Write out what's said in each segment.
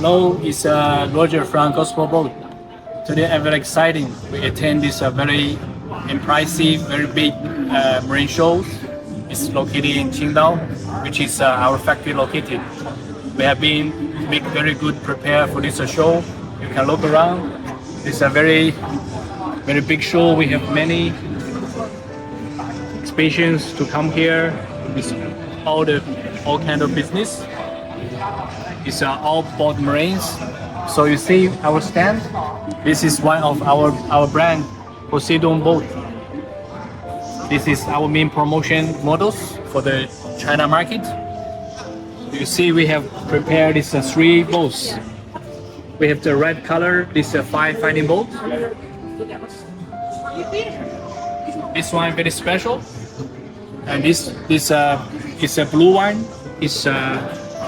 Hello, it's Roger from Gospel Boat. Today I'm very exciting. We attend this very impressive, very big marine show. It's located in Qingdao, which is our factory located. We have been make very good prepare for this show. You can look around. It's a very big show. We have many exhibitions to come here with all kind of business. It's all boat marines. So you see our stand. This is one of our brand, Poseidon boat. This is our main promotion models for the China market. You see we have prepared these three boats. We have the red color, this firefighting boat. This one very special. And this is a blue one. It's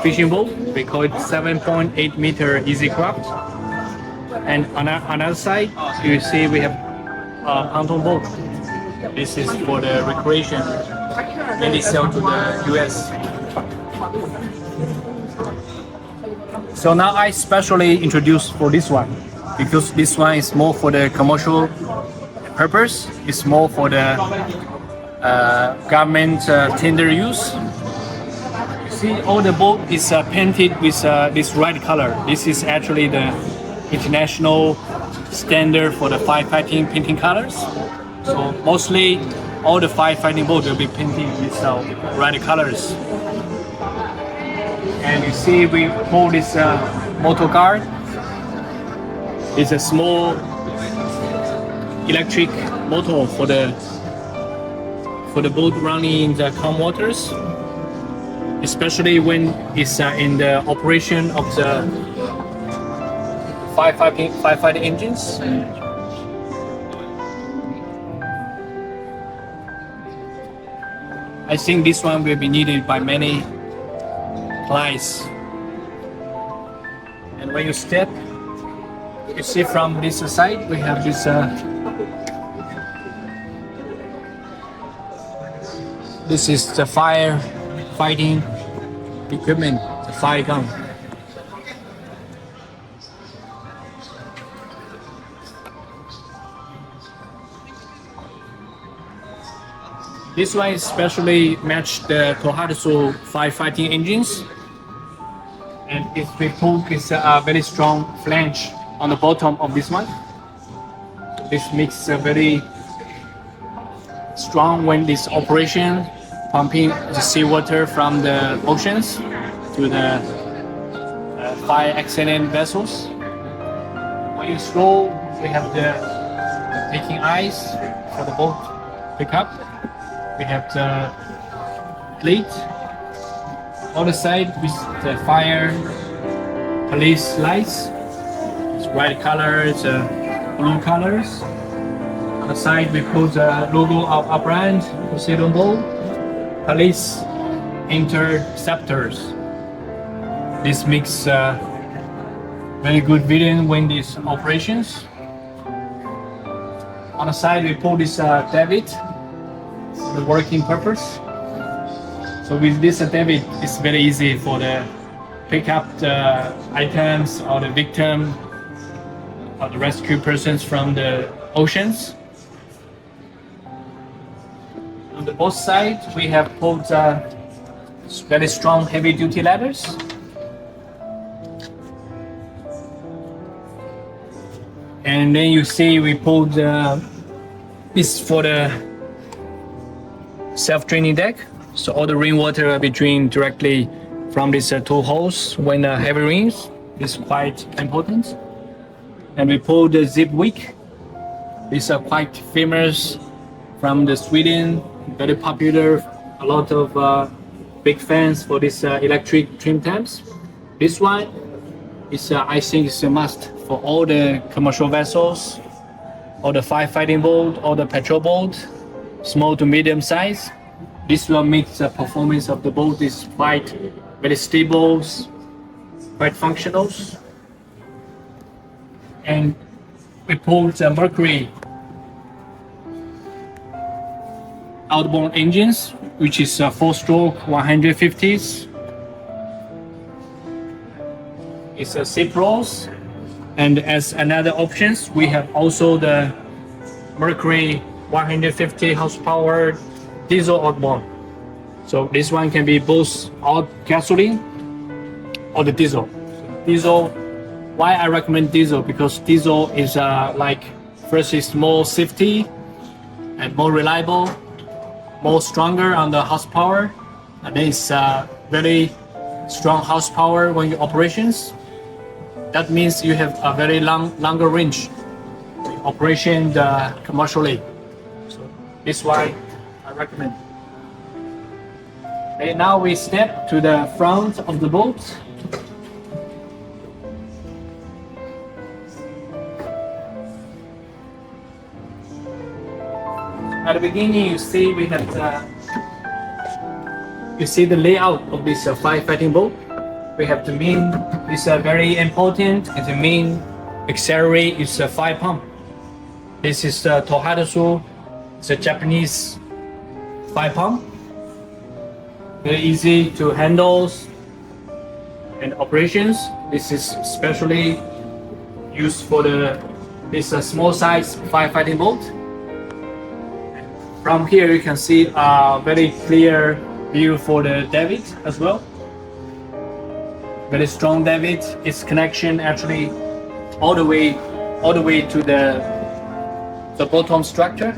fishing boat. We call it 7.8 meter easy craft. And on another side, you see we have a pontoon boat. This is for the recreation. Mainly sell to the US. So now I specially introduced for this one because this one is more for the commercial purpose. It's more for the government tender use. See, all the boat is painted with this red color. This is actually the international standard for the firefighting painting colors. So mostly all the firefighting boats will be painted with red colors. And you see we pull this motor guard. It's a small electric motor for the boat running in the calm waters. Especially when it's in the operation of the firefighting engines. I think this one will be needed by many clients. And when you step, you see from this side we have this this is the firefighting equipment, the fire gun. This one is specially matched the Tohatsu firefighting engines, and it's put is a very strong flange on the bottom of this one. This makes a very strong when this operation pumping the seawater from the oceans to the fire accident vessels. When you slow, we have the taking ice for the boat pickup. We have the plate on the side with the fire police lights. It's white colors, blue colors. On the side we put the logo of our brand, Poseidon Boat. Police interceptors. This makes very good vision when these operations. On the side we put this debit, the working purpose. So with this debit, it's very easy for the pick up the items or the victim or the rescue persons from the oceans. On the both sides, we have put very strong heavy-duty ladders. And then you see we put this for the self-draining deck. So all the rainwater will be drained directly from these two holes when heavy rains. It's quite important. And we put the zip wick. These are quite famous from the Sweden. Very popular, a lot of big fans for this electric trim tabs. This one is, I think, is a must for all the commercial vessels, all the firefighting boat, all the patrol boat, small to medium size. This one makes the performance of the boat is quite very stable, quite functional. And we put Mercury outboard engines, which is 4-stroke 150s. It's a C Pros, and as another options, we have also the Mercury 150 horsepower diesel outboard. So this one can be both all gasoline or the diesel. Diesel, why I recommend diesel? Because diesel is like first is more safety and more reliable, more stronger on the horsepower, and then it's very strong horsepower when you operations. That means you have a very longer range operation commercially. So this why I recommend. Okay, now we step to the front of the boat. At the beginning, you see we have the layout of this firefighting boat. We have the main. This very important. And the main auxiliary is a fire pump. This is the Tohatsu. It's a Japanese fire pump. Very easy to handle and operations. This is specially used for this small size firefighting boat. From here you can see a very clear view for the davit as well. Very strong davit. Its connection actually all the way to the bottom structure.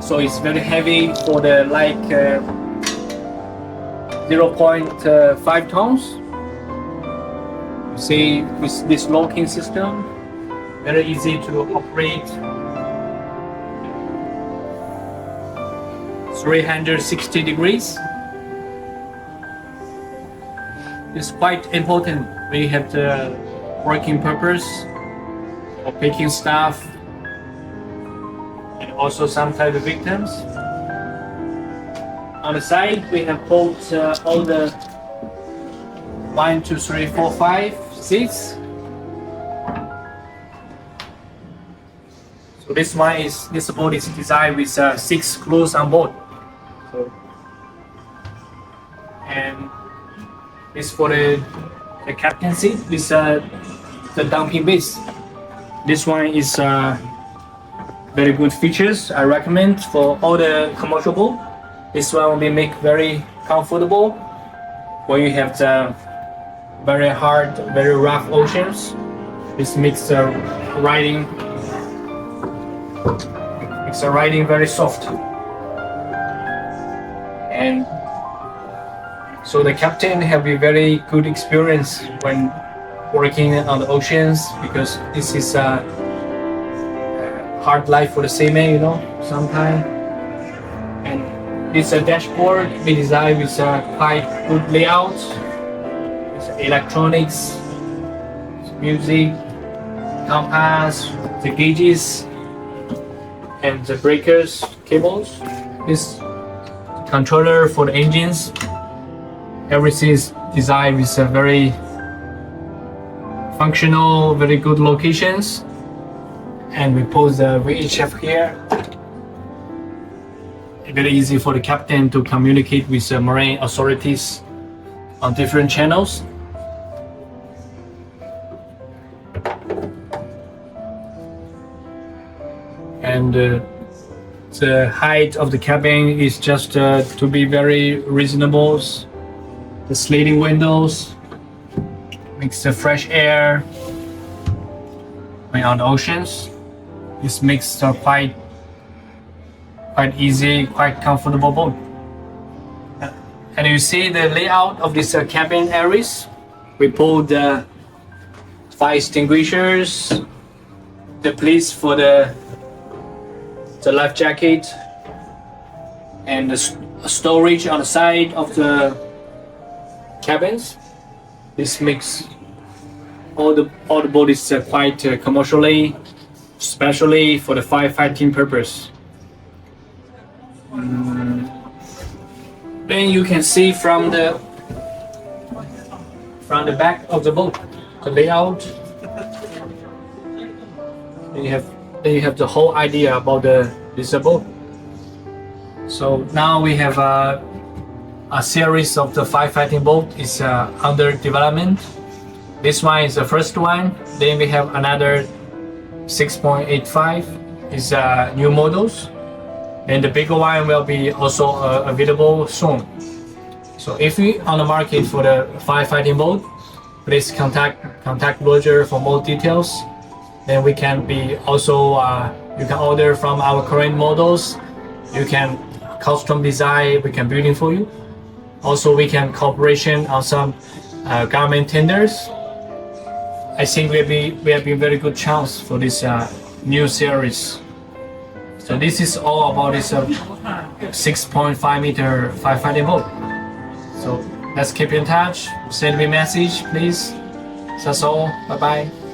So it's very heavy for the 0.5 tons. You see with this locking system, very easy to operate. 360 degrees. It's quite important. We have the working purpose for picking staff and also some type of victims. On the side, we have put all the 1, 2, 3, 4, 5 seats. So this boat is designed with 6 crews on board. So, and this for the captain seat. This the dumping base. This one is very good features. I recommend for all the commercial boat. This one will be make very comfortable when you have the very hard, very rough oceans. This makes the riding very soft. And so the captain have a very good experience when working on the oceans, because this is a hard life for the seaman, you know, sometimes. And this dashboard we designed with quite good layout. It's electronics, music, compass, the gauges, and the breakers, cables. This controller for the engines. Everything is designed with a very functional, very good locations. And we put the VHF here. Very easy for the captain to communicate with the marine authorities on different channels. And the height of the cabin is just to be very reasonable. The sliding windows makes the fresh air when on the oceans. This makes the quite easy, quite comfortable boat. And you see the layout of this cabin areas. We pulled the fire extinguishers, the place for the life jacket, and the storage on the side of the cabins. This makes all the boat is quite commercially, especially for the firefighting purpose. Then you can see from the back of the boat the layout. Then you have the whole idea about this boat. So now we have a series of the firefighting boat is under development. This one is the first one. Then we have another 6.85 is new models, and the bigger one will be also available soon. So if you on the market for the firefighting boat, please contact Roger for more details. Then we can be also you can order from our current models. You can custom design. We can build it for you. Also, we can cooperation on some government tenders. I think we have been very good chance for this new series. So this is all about this 6.5 meter firefighting boat. So let's keep in touch. Send me a message, please. That's all. Bye bye.